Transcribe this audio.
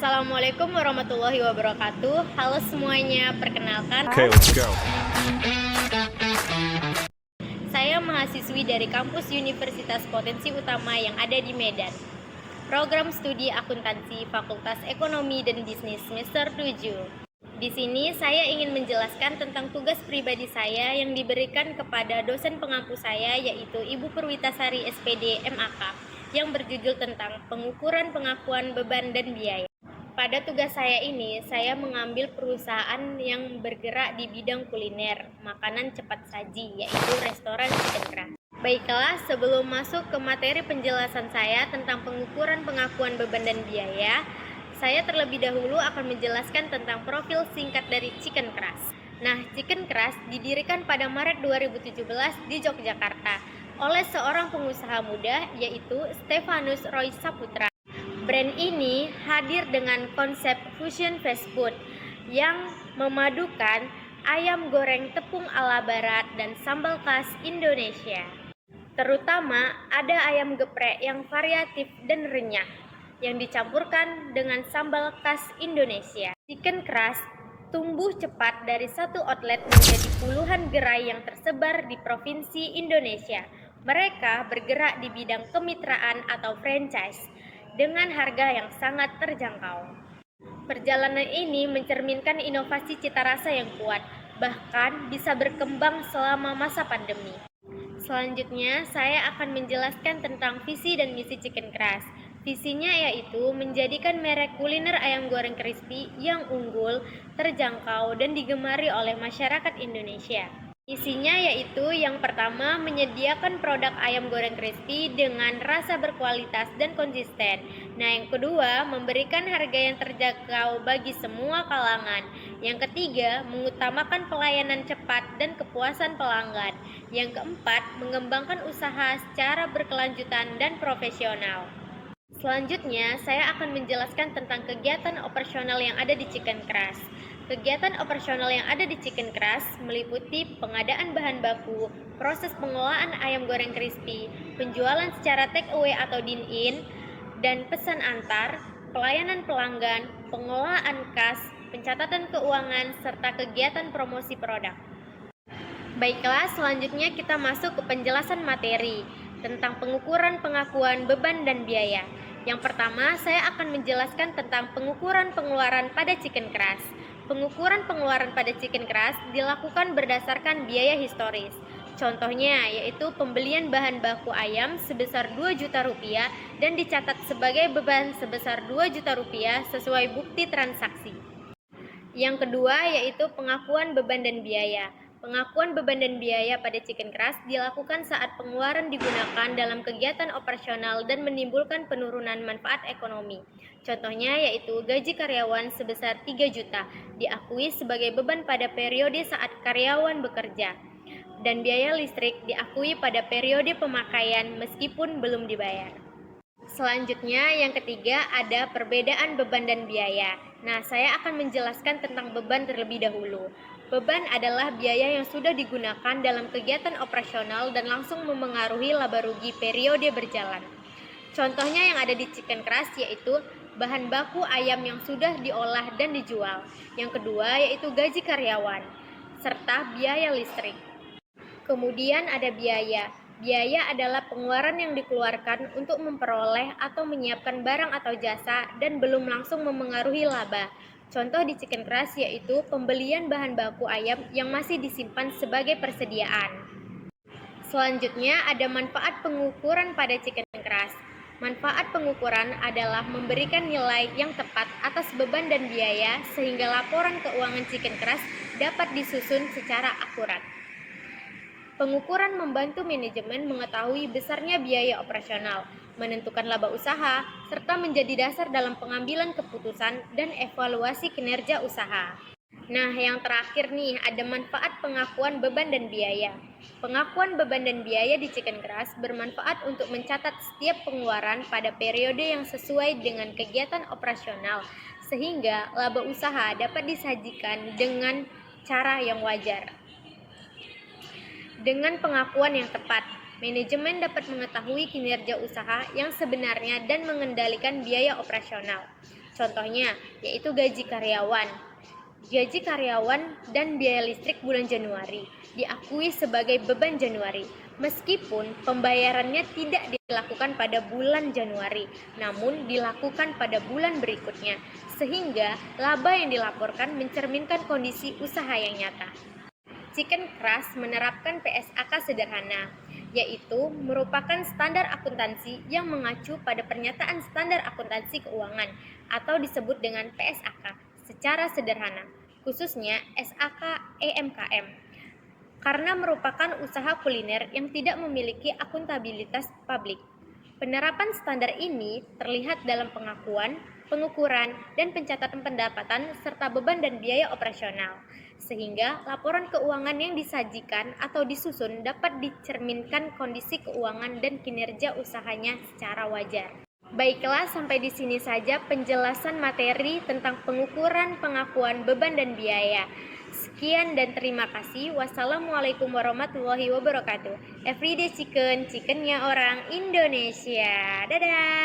Assalamualaikum warahmatullahi wabarakatuh. Halo semuanya, perkenalkan. Okay, let's go. Saya mahasiswi dari kampus Universitas Potensi Utama yang ada di Medan. Program studi akuntansi Fakultas Ekonomi dan Bisnis semester 7. Di sini saya ingin menjelaskan tentang tugas pribadi saya yang diberikan kepada dosen pengampu saya, yaitu Ibu Perwitasari SPD MAK, yang berjudul tentang pengukuran pengakuan beban dan biaya. Pada tugas saya ini, saya mengambil perusahaan yang bergerak di bidang kuliner, makanan cepat saji, yaitu restoran Chicken Crush. Baiklah, sebelum masuk ke materi penjelasan saya tentang pengukuran pengakuan beban dan biaya, saya terlebih dahulu akan menjelaskan tentang profil singkat dari Chicken Crush. Nah, Chicken Crush didirikan pada Maret 2017 di Yogyakarta oleh seorang pengusaha muda, yaitu Stefanus Roy Saputra. Brand ini hadir dengan konsep fusion fast food yang memadukan ayam goreng tepung ala barat dan sambal khas Indonesia. Terutama ada ayam geprek yang variatif dan renyah yang dicampurkan dengan sambal khas Indonesia. Chicken Crush tumbuh cepat dari satu outlet menjadi puluhan gerai yang tersebar di provinsi Indonesia. Mereka bergerak di bidang kemitraan atau franchise dengan harga yang sangat terjangkau. Perjalanan ini mencerminkan inovasi cita rasa yang kuat, bahkan bisa berkembang selama masa pandemi. Selanjutnya, saya akan menjelaskan tentang visi dan misi Chicken Crush. Visinya yaitu menjadikan merek kuliner ayam goreng crispy yang unggul, terjangkau, dan digemari oleh masyarakat Indonesia. Misinya yaitu yang pertama, menyediakan produk ayam goreng crispy dengan rasa berkualitas dan konsisten. Nah, yang kedua, memberikan harga yang terjangkau bagi semua kalangan. Yang ketiga, mengutamakan pelayanan cepat dan kepuasan pelanggan. Yang keempat, mengembangkan usaha secara berkelanjutan dan profesional. Selanjutnya, saya akan menjelaskan tentang kegiatan operasional yang ada di Chicken Crush. Kegiatan operasional yang ada di Chicken Crush meliputi pengadaan bahan baku, proses pengolahan ayam goreng crispy, penjualan secara take away atau dine-in, dan pesan antar, pelayanan pelanggan, pengolahan kas, pencatatan keuangan, serta kegiatan promosi produk. Baiklah, selanjutnya kita masuk ke penjelasan materi tentang pengukuran pengakuan beban dan biaya. Yang pertama, saya akan menjelaskan tentang pengukuran pengeluaran pada Chicken Crush. Pengukuran pengeluaran pada Chicken Crush dilakukan berdasarkan biaya historis. Contohnya yaitu pembelian bahan baku ayam sebesar 2 juta rupiah dan dicatat sebagai beban sebesar 2 juta rupiah sesuai bukti transaksi. Yang kedua yaitu pengakuan beban dan biaya. Pengakuan beban dan biaya pada Chicken Crush dilakukan saat pengeluaran digunakan dalam kegiatan operasional dan menimbulkan penurunan manfaat ekonomi. Contohnya yaitu gaji karyawan sebesar 3 juta diakui sebagai beban pada periode saat karyawan bekerja, dan biaya listrik diakui pada periode pemakaian meskipun belum dibayar. Selanjutnya, yang ketiga ada perbedaan beban dan biaya. Nah, saya akan menjelaskan tentang beban terlebih dahulu. Beban adalah biaya yang sudah digunakan dalam kegiatan operasional dan langsung memengaruhi laba rugi periode berjalan. Contohnya yang ada di Chicken Crush yaitu bahan baku ayam yang sudah diolah dan dijual. Yang kedua yaitu gaji karyawan, serta biaya listrik. Kemudian ada biaya. Biaya adalah pengeluaran yang dikeluarkan untuk memperoleh atau menyiapkan barang atau jasa dan belum langsung memengaruhi laba. Contoh di Chicken Crush yaitu pembelian bahan baku ayam yang masih disimpan sebagai persediaan. Selanjutnya ada manfaat pengukuran pada Chicken Crush. Manfaat pengukuran adalah memberikan nilai yang tepat atas beban dan biaya sehingga laporan keuangan Chicken Crush dapat disusun secara akurat. Pengukuran membantu manajemen mengetahui besarnya biaya operasional, menentukan laba usaha, serta menjadi dasar dalam pengambilan keputusan dan evaluasi kinerja usaha. Nah, yang terakhir nih, ada manfaat pengakuan beban dan biaya. Pengakuan beban dan biaya di Chicken Crush bermanfaat untuk mencatat setiap pengeluaran pada periode yang sesuai dengan kegiatan operasional, sehingga laba usaha dapat disajikan dengan cara yang wajar. Dengan pengakuan yang tepat, manajemen dapat mengetahui kinerja usaha yang sebenarnya dan mengendalikan biaya operasional. Contohnya, yaitu gaji karyawan. Gaji karyawan dan biaya listrik bulan Januari diakui sebagai beban Januari, meskipun pembayarannya tidak dilakukan pada bulan Januari, namun dilakukan pada bulan berikutnya, sehingga laba yang dilaporkan mencerminkan kondisi usaha yang nyata. Chicken Crush menerapkan PSAK sederhana, yaitu merupakan standar akuntansi yang mengacu pada pernyataan standar akuntansi keuangan atau disebut dengan PSAK secara sederhana, khususnya SAK EMKM, karena merupakan usaha kuliner yang tidak memiliki akuntabilitas publik. Penerapan standar ini terlihat dalam pengakuan, pengukuran, dan pencatatan pendapatan serta beban dan biaya operasional, sehingga laporan keuangan yang disajikan atau disusun dapat dicerminkan kondisi keuangan dan kinerja usahanya secara wajar. Baiklah, sampai di sini saja penjelasan materi tentang pengukuran, pengakuan, beban, dan biaya. Sekian dan terima kasih. Wassalamualaikum warahmatullahi wabarakatuh. Everyday Chicken, chickennya orang Indonesia. Dadah!